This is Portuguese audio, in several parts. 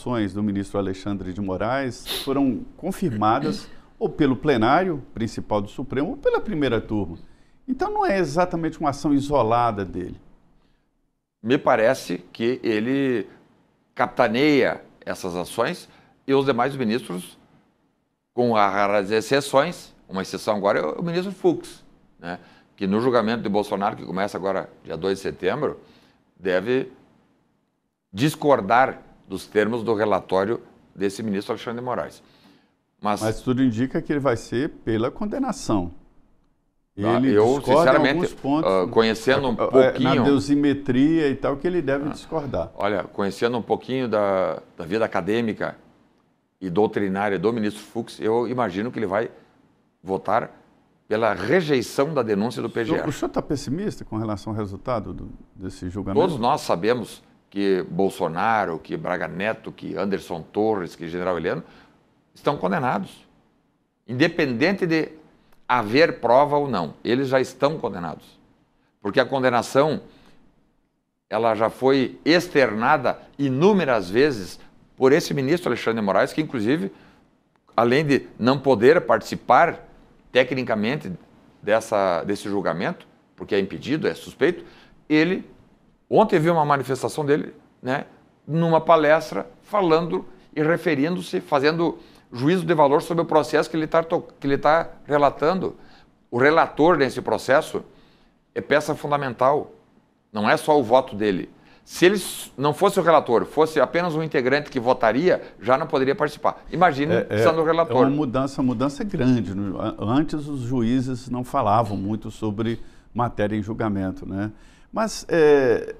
ações do ministro Alexandre de Moraes foram confirmadas ou pelo plenário principal do Supremo ou pela primeira turma. Então não é exatamente uma ação isolada dele. Me parece que ele capitaneia essas ações e os demais ministros, com raras exceções, uma exceção agora é o ministro Fux, né, que no julgamento de Bolsonaro, que começa agora dia 2 de setembro, deve discordar dos termos do relatório desse ministro Alexandre de Moraes. Mas tudo indica que ele vai ser pela condenação. Ele eu, sinceramente, em alguns pontos, conhecendo um pouquinho... Na dosimetria e tal, que ele deve discordar. Olha, conhecendo um pouquinho da vida acadêmica e doutrinária do ministro Fux, eu imagino que ele vai votar pela rejeição da denúncia do PGR. O senhor está pessimista com relação ao resultado desse julgamento? Todos nós sabemos que Bolsonaro, que Braga Neto, que Anderson Torres, que General Heleno estão condenados. Independente de haver prova ou não, eles já estão condenados. Porque a condenação, ela já foi externada inúmeras vezes por esse ministro Alexandre de Moraes, que inclusive, além de não poder participar tecnicamente desse julgamento, porque é impedido, é suspeito, ele, ontem vi uma manifestação dele, né, numa palestra, falando e referindo-se, fazendo juízo de valor sobre o processo que ele está relatando. O relator nesse processo é peça fundamental, não é só o voto dele. Se ele não fosse o relator, fosse apenas um integrante que votaria, já não poderia participar. Imagine sendo o relator. É uma mudança grande. Antes os juízes não falavam muito sobre matéria em julgamento, né? Mas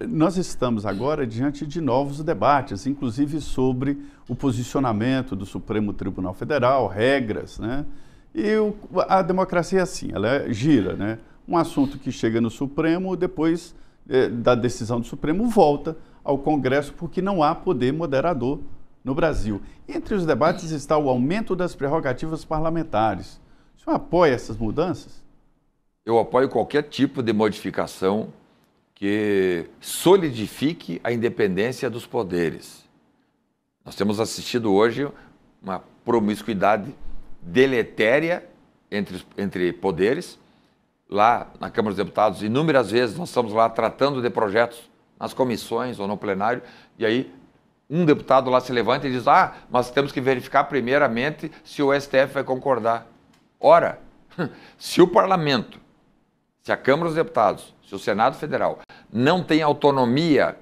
nós estamos agora diante de novos debates, inclusive sobre o posicionamento do Supremo Tribunal Federal, regras, né? E a democracia é assim, ela gira, né? Um assunto que chega no Supremo, depois da decisão do Supremo, volta ao Congresso, porque não há poder moderador no Brasil. Entre os debates está o aumento das prerrogativas parlamentares. O senhor apoia essas mudanças? Eu apoio qualquer tipo de modificação que solidifique a independência dos poderes. Nós temos assistido hoje uma promiscuidade deletéria entre poderes. Lá na Câmara dos Deputados, inúmeras vezes nós estamos lá tratando de projetos nas comissões ou no plenário, e aí um deputado lá se levanta e diz: mas temos que verificar primeiramente se o STF vai concordar. Ora, se o parlamento, se a Câmara dos Deputados, se o Senado Federal não tem autonomia,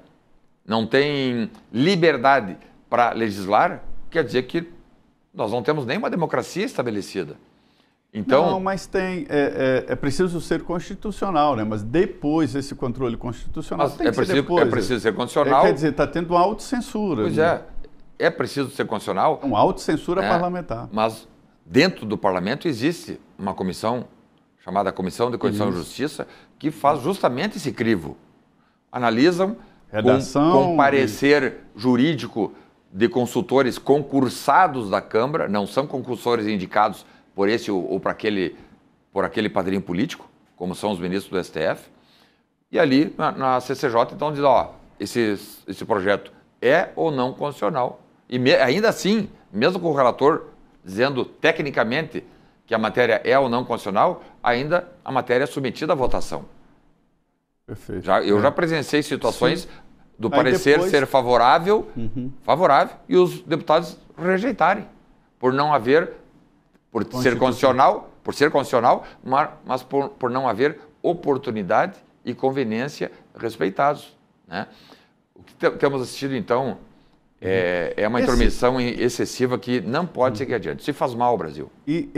não tem liberdade para legislar, quer dizer que nós não temos nenhuma democracia estabelecida. Então, não, mas é preciso ser constitucional, né? Mas depois esse controle constitucional tem que ser depois. É preciso ser constitucional. Quer dizer, está tendo uma autocensura. Pois é preciso ser constitucional. Uma autocensura parlamentar. Mas dentro do parlamento existe uma comissão, chamada Comissão de Constituição e Justiça, que faz justamente esse crivo. Analisam com parecer jurídico de consultores concursados da Câmara, não são concursores indicados por esse ou por aquele padrinho político, como são os ministros do STF, e ali na CCJ, então, diz, esse projeto é ou não constitucional. E ainda assim, mesmo com o relator dizendo tecnicamente que a matéria é ou não constitucional, ainda a matéria é submetida à votação. Perfeito. Eu já presenciei situações do parecer depois ser favorável, e os deputados rejeitarem, por não haver... Por ser constitucional, mas por não haver oportunidade e conveniência respeitados, né? O que temos assistido, então, é uma intromissão excessiva que não pode seguir adiante. Se faz mal ao Brasil. E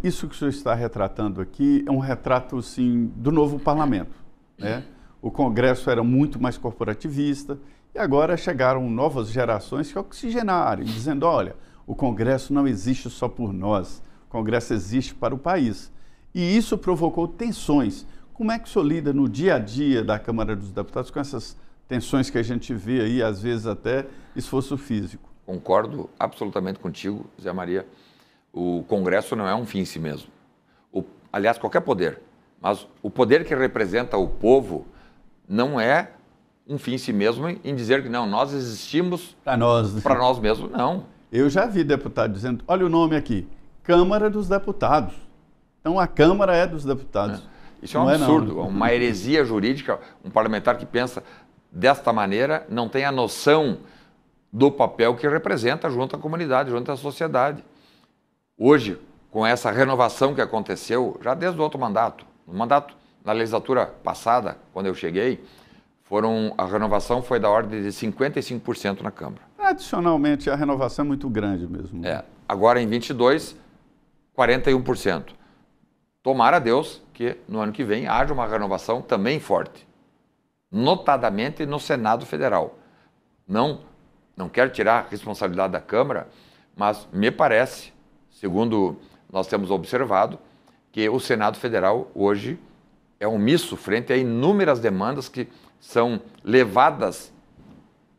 isso que o senhor está retratando aqui é um retrato, sim, do novo parlamento, né? O Congresso era muito mais corporativista e agora chegaram novas gerações que oxigenaram, dizendo, olha, o Congresso não existe só por nós. O Congresso existe para o país. E isso provocou tensões. Como é que o senhor lida no dia a dia da Câmara dos Deputados com essas tensões que a gente vê aí, às vezes até esforço físico? Concordo absolutamente contigo, Zé Maria. O Congresso não é um fim em si mesmo. Aliás, qualquer poder. Mas o poder que representa o povo não é um fim em si mesmo em dizer que não, nós existimos Para nós. para nós mesmos. Não. Eu já vi deputado dizendo, olha o nome aqui, Câmara dos Deputados. Então a Câmara é dos deputados. Isso é um absurdo, uma heresia jurídica. Um parlamentar que pensa desta maneira não tem a noção do papel que representa junto à comunidade, junto à sociedade. Hoje, com essa renovação que aconteceu, já desde o outro mandato, no mandato, na legislatura passada, quando eu cheguei, a renovação foi da ordem de 55% na Câmara. Tradicionalmente, a renovação é muito grande mesmo. Agora, em 22, 41%. Tomara a Deus que no ano que vem haja uma renovação também forte, notadamente no Senado Federal. Não quero tirar a responsabilidade da Câmara, mas me parece, segundo nós temos observado, que o Senado Federal hoje é omisso frente a inúmeras demandas que são levadas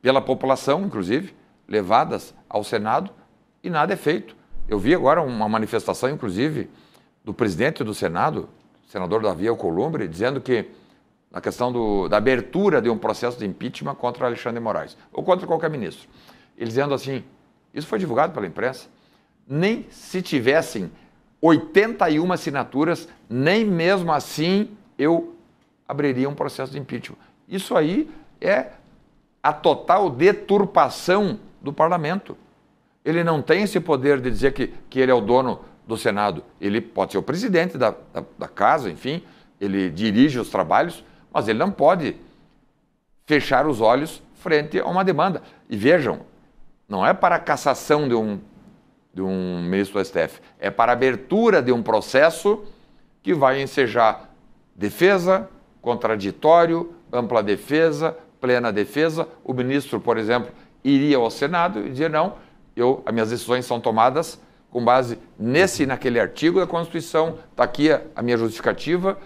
pela população, inclusive, levadas ao Senado, e nada é feito. Eu vi agora uma manifestação, inclusive, do presidente do Senado, o senador Davi Alcolumbre, dizendo que na questão da abertura de um processo de impeachment contra Alexandre de Moraes, ou contra qualquer ministro. Ele dizendo assim, isso foi divulgado pela imprensa, nem se tivessem 81 assinaturas, nem mesmo assim eu abriria um processo de impeachment. Isso aí é a total deturpação do parlamento. Ele não tem esse poder de dizer que ele é o dono do Senado. Ele pode ser o presidente da casa, enfim, ele dirige os trabalhos, mas ele não pode fechar os olhos frente a uma demanda. E vejam, não é para a cassação de um ministro do STF, é para a abertura de um processo que vai ensejar defesa, contraditório, ampla defesa, plena defesa. O ministro, por exemplo, iria ao Senado e dizer, não, as minhas decisões são tomadas com base nesse e naquele artigo da Constituição, está aqui a minha justificativa,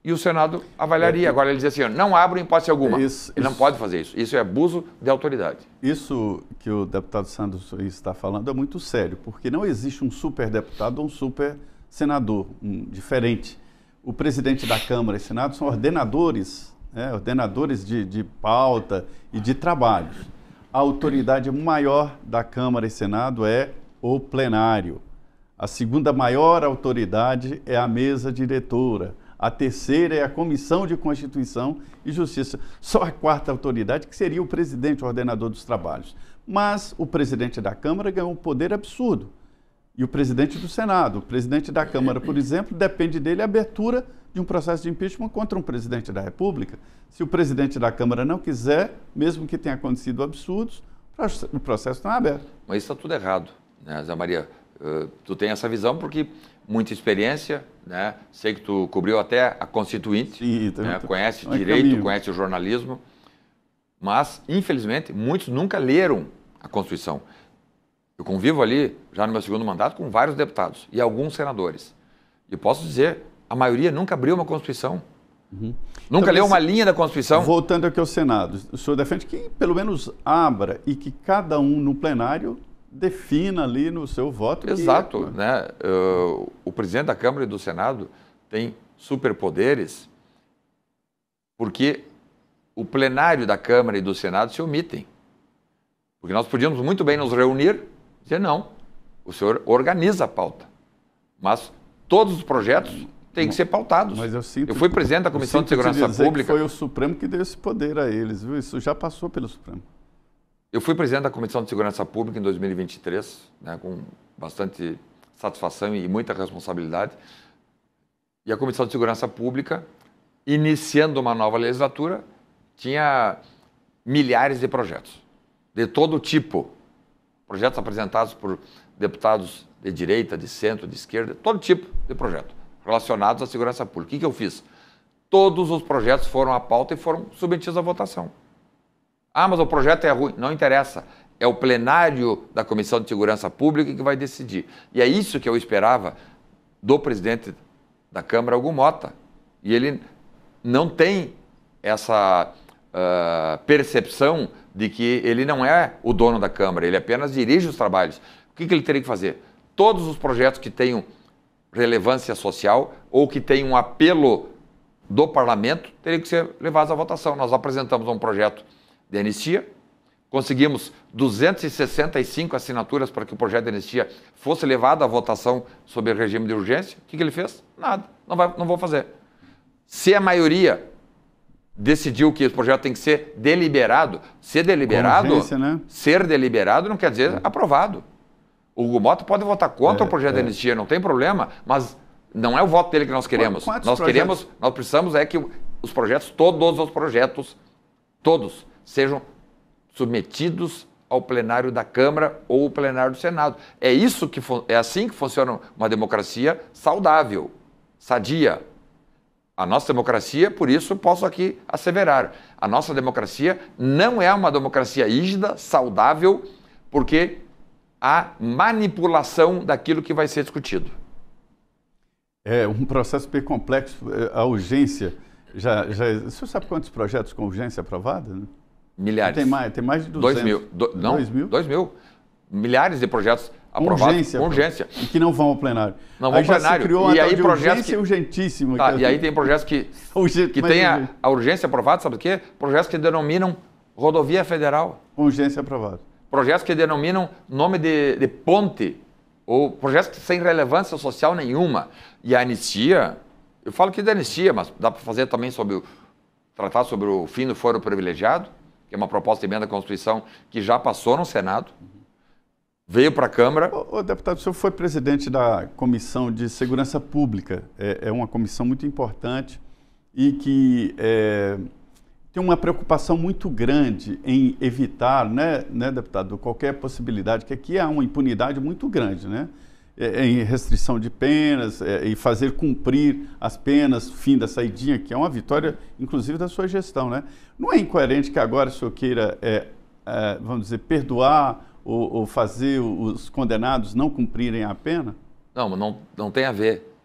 e o Senado avaliaria. Agora ele diz assim, não abro em hipótese alguma. Ele não pode fazer isso. Isso é abuso de autoridade. Isso que o deputado Sandro está falando é muito sério, porque não existe um superdeputado ou um super senador diferente. O presidente da Câmara e Senado são ordenadores, ordenadores de pauta e de trabalhos. A autoridade maior da Câmara e Senado é o plenário. A segunda maior autoridade é a mesa diretora. A terceira é a Comissão de Constituição e Justiça. Só a quarta autoridade, que seria o presidente, o ordenador dos trabalhos. Mas o presidente da Câmara ganhou um poder absurdo. E o presidente do Senado, o presidente da Câmara, por exemplo, depende dele a abertura de um processo de impeachment contra um presidente da República. Se o presidente da Câmara não quiser, mesmo que tenha acontecido absurdos, o processo não é aberto. Mas isso está tudo errado, né, Zé Maria? Tu tem essa visão porque muita experiência, né? Sei que tu cobriu até a Constituinte, sim, né? Conhece direito, conhece o jornalismo, mas, infelizmente, muitos nunca leram a Constituição. Eu convivo ali, já no meu segundo mandato, com vários deputados e alguns senadores. E posso dizer, a maioria nunca abriu uma Constituição. Nunca então, leu uma linha da Constituição. Voltando aqui ao Senado, o senhor defende que pelo menos abra e que cada um no plenário defina ali no seu voto. Exato. Né? O presidente da Câmara e do Senado tem superpoderes porque o plenário da Câmara e do Senado se omitem. Porque nós podíamos muito bem nos reunir e dizer, não, o senhor organiza a pauta, mas todos os projetos têm que ser pautados. Mas eu fui presidente da Comissão de Segurança Pública. Que foi o Supremo que deu esse poder a eles, viu? Isso já passou pelo Supremo. Eu fui presidente da Comissão de Segurança Pública em 2023, né, com bastante satisfação e muita responsabilidade. E a Comissão de Segurança Pública, iniciando uma nova legislatura, tinha milhares de projetos, de todo tipo. Projetos apresentados por deputados de direita, de centro, de esquerda, todo tipo de projeto relacionados à segurança pública. O que eu fiz? Todos os projetos foram à pauta e foram submetidos à votação. Ah, mas o projeto é ruim. Não interessa. É o plenário da Comissão de Segurança Pública que vai decidir. E é isso que eu esperava do presidente da Câmara, Hugo Motta. E ele não tem essa percepção de que ele não é o dono da Câmara, ele apenas dirige os trabalhos. O que ele teria que fazer? Todos os projetos que tenham relevância social ou que tenham um apelo do parlamento teriam que ser levados à votação. Nós apresentamos um projeto de anistia, conseguimos 265 assinaturas para que o projeto de anistia fosse levado à votação sob o regime de urgência. O que ele fez? Nada, não vou fazer. Se a maioria decidiu que o projeto tem que ser deliberado, ser deliberado não quer dizer aprovado. O Hugo Mota pode votar contra o projeto de anistia, não tem problema, mas não é o voto dele que nós queremos. Nós precisamos é que os projetos, todos os projetos, todos, sejam submetidos ao plenário da Câmara ou ao plenário do Senado. É assim que funciona uma democracia saudável, sadia. A nossa democracia, por isso posso aqui asseverar, a nossa democracia não é uma democracia rígida, saudável, porque há manipulação daquilo que vai ser discutido. É um processo bem complexo. A urgência, o senhor sabe quantos projetos com urgência aprovada? Né? Milhares. Tem mais de 200. 2 mil. Milhares de projetos aprovados com urgência. E que não vão ao plenário. Não vão ao plenário. Se criou uma tal de urgência urgentíssima. Tá, e aí tem projetos que têm a urgência aprovada, sabe o quê? Projetos que denominam rodovia federal. Urgência aprovada. Projetos que denominam nome de ponte, ou projetos sem relevância social nenhuma. E a anistia, eu falo aqui da anistia, mas dá para fazer também tratar sobre o fim do foro privilegiado, que é uma proposta de emenda à Constituição que já passou no Senado, veio para a Câmara. Deputado, o senhor foi presidente da Comissão de Segurança Pública, é uma comissão muito importante e que tem uma preocupação muito grande em evitar, né, deputado, qualquer possibilidade, que aqui há uma impunidade muito grande, né? Em restrição de penas e fazer cumprir as penas, fim da saidinha, que é uma vitória, inclusive, da sua gestão, né? Não é incoerente que agora o senhor queira, vamos dizer, perdoar ou fazer os condenados não cumprirem a pena? Não tem a ver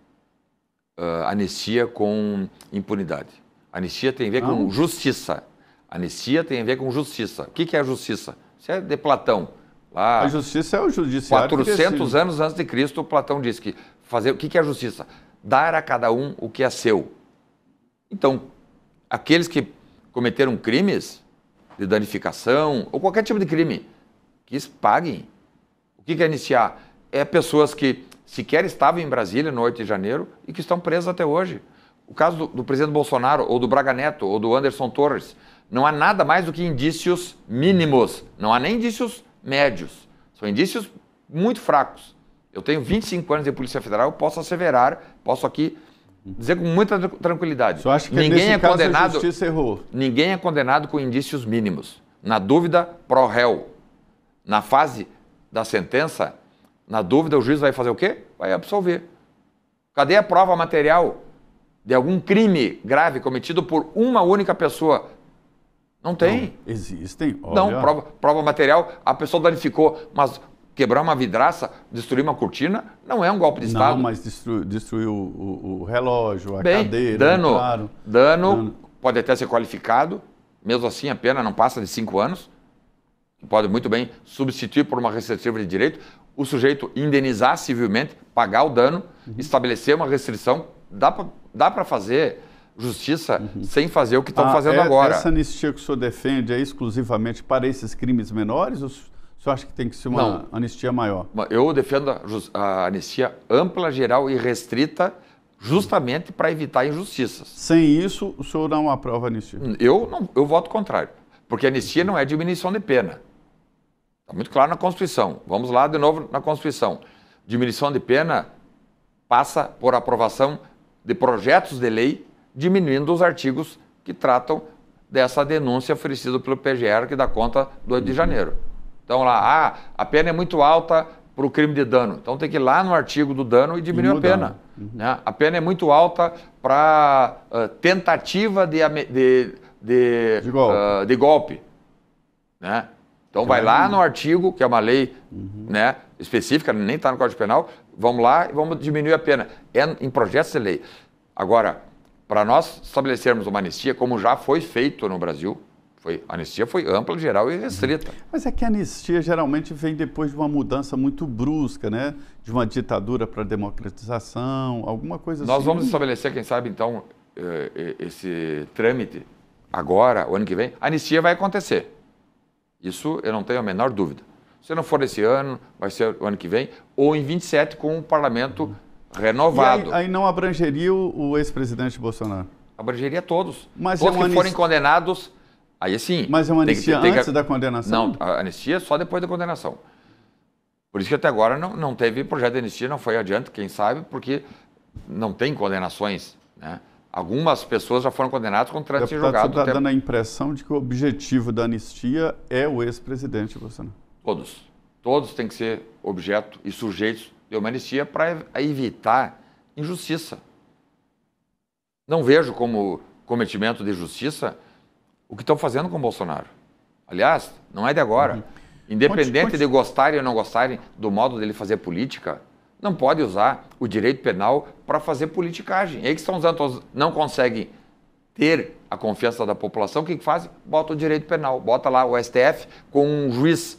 anistia com impunidade. Anistia tem a ver com justiça. Anistia tem a ver com justiça. O que é a justiça? Isso é de Platão. Lá, a justiça é o judiciário. 400 anos antes de Cristo, Platão disse que o que é a justiça? Dar a cada um o que é seu. Então, aqueles que cometeram crimes de danificação ou qualquer tipo de crime, que paguem. O que é iniciar? É pessoas que sequer estavam em Brasília no 8 de janeiro e que estão presas até hoje. O caso do presidente Bolsonaro, ou do Braga Neto, ou do Anderson Torres, não há nada mais do que indícios mínimos, não há nem indícios médios, são indícios muito fracos. Eu tenho 25 anos de Polícia Federal, eu posso asseverar, posso aqui dizer com muita tranquilidade. Você acha que nesse caso a justiça errou? Ninguém é condenado com indícios mínimos. Na dúvida, pró réu. Na fase da sentença, na dúvida, o juiz vai fazer o quê? Vai absolver. Cadê a prova material de algum crime grave cometido por uma única pessoa? Não tem. Não, existem. Olha. Não, prova material, a pessoa danificou, mas quebrar uma vidraça, destruir uma cortina, não é um golpe de Estado. Não, mas destruiu o relógio, a cadeira. Dano pode até ser qualificado, mesmo assim a pena não passa de 5 anos, pode muito bem substituir por uma restritiva de direito, o sujeito indenizar civilmente, pagar o dano, estabelecer uma restrição, dá para fazer justiça sem fazer o que estão fazendo agora. Essa anistia que o senhor defende é exclusivamente para esses crimes menores ou o senhor acha que tem que ser uma anistia maior? Eu defendo a anistia ampla, geral e restrita justamente para evitar injustiças. Sem isso, o senhor não aprova a anistia? Eu voto contrário, porque a anistia não é diminuição de pena. Está muito claro na Constituição. Vamos lá de novo na Constituição. Diminuição de pena passa por aprovação de projetos de lei diminuindo os artigos que tratam dessa denúncia oferecida pelo PGR que dá conta do 8 de janeiro. Então lá, a pena é muito alta para o crime de dano. Então tem que ir lá no artigo do dano e diminuir a pena. Né? A pena é muito alta para tentativa de golpe. Né? Então vai lá no artigo, que é uma lei né, específica, nem está no Código Penal, vamos lá e vamos diminuir a pena. É em projetos de lei. Agora, para nós estabelecermos uma anistia, como já foi feito no Brasil, a anistia foi ampla, geral e restrita. Mas é que a anistia geralmente vem depois de uma mudança muito brusca, né? De uma ditadura para democratização, alguma coisa assim. Nós vamos estabelecer, quem sabe, então, esse trâmite agora, o ano que vem, a anistia vai acontecer. Isso eu não tenho a menor dúvida. Se não for esse ano, vai ser o ano que vem, ou em 27 com o parlamento renovado. E aí não abrangeria o ex-presidente Bolsonaro? Abrangeria todos. Mas todos que forem condenados, aí sim. Mas é uma anistia antes da condenação? Não, a anistia é só depois da condenação. Por isso que até agora não teve projeto de anistia, não foi adiante, quem sabe, porque não tem condenações, né? Algumas pessoas já foram condenadas com trânsito julgado. Você está dando a impressão de que o objetivo da anistia é o ex-presidente Bolsonaro? Todos. Todos têm que ser objeto e sujeitos de uma anistia para evitar injustiça. Não vejo como cometimento de justiça o que estão fazendo com o Bolsonaro. Aliás, não é de agora. Independente de gostarem ou não gostarem do modo dele fazer política, não pode usar o direito penal para fazer politicagem. É aí que estão usando, não conseguem ter a confiança da população, o que fazem? Bota o direito penal, bota lá o STF com um juiz,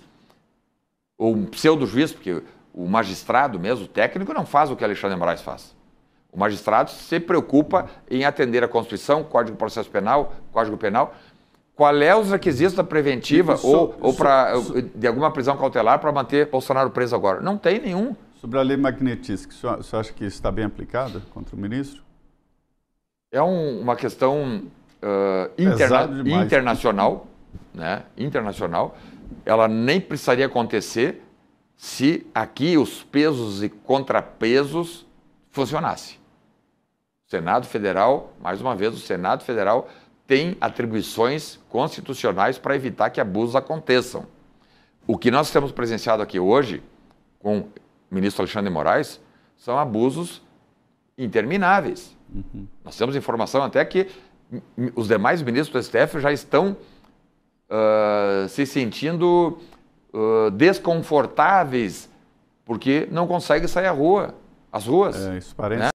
ou um pseudo-juiz, porque o magistrado mesmo, o técnico, não faz o que Alexandre de Moraes faz. O magistrado se preocupa em atender a Constituição, Código de Processo Penal, Código Penal. Qual é os requisitos da preventiva ou de alguma prisão cautelar para manter Bolsonaro preso agora? Não tem nenhum. Sobre a lei Magnitsky, o senhor acha que está bem aplicada contra o ministro? É uma questão internacional, né? Internacional. Ela nem precisaria acontecer se aqui os pesos e contrapesos funcionassem. O Senado Federal, mais uma vez, o Senado Federal tem atribuições constitucionais para evitar que abusos aconteçam. O que nós temos presenciado aqui hoje, com o ministro Alexandre de Moraes, são abusos intermináveis. Nós temos informação até que os demais ministros do STF já estão se sentindo desconfortáveis porque não conseguem sair às ruas. Isso parece. Né?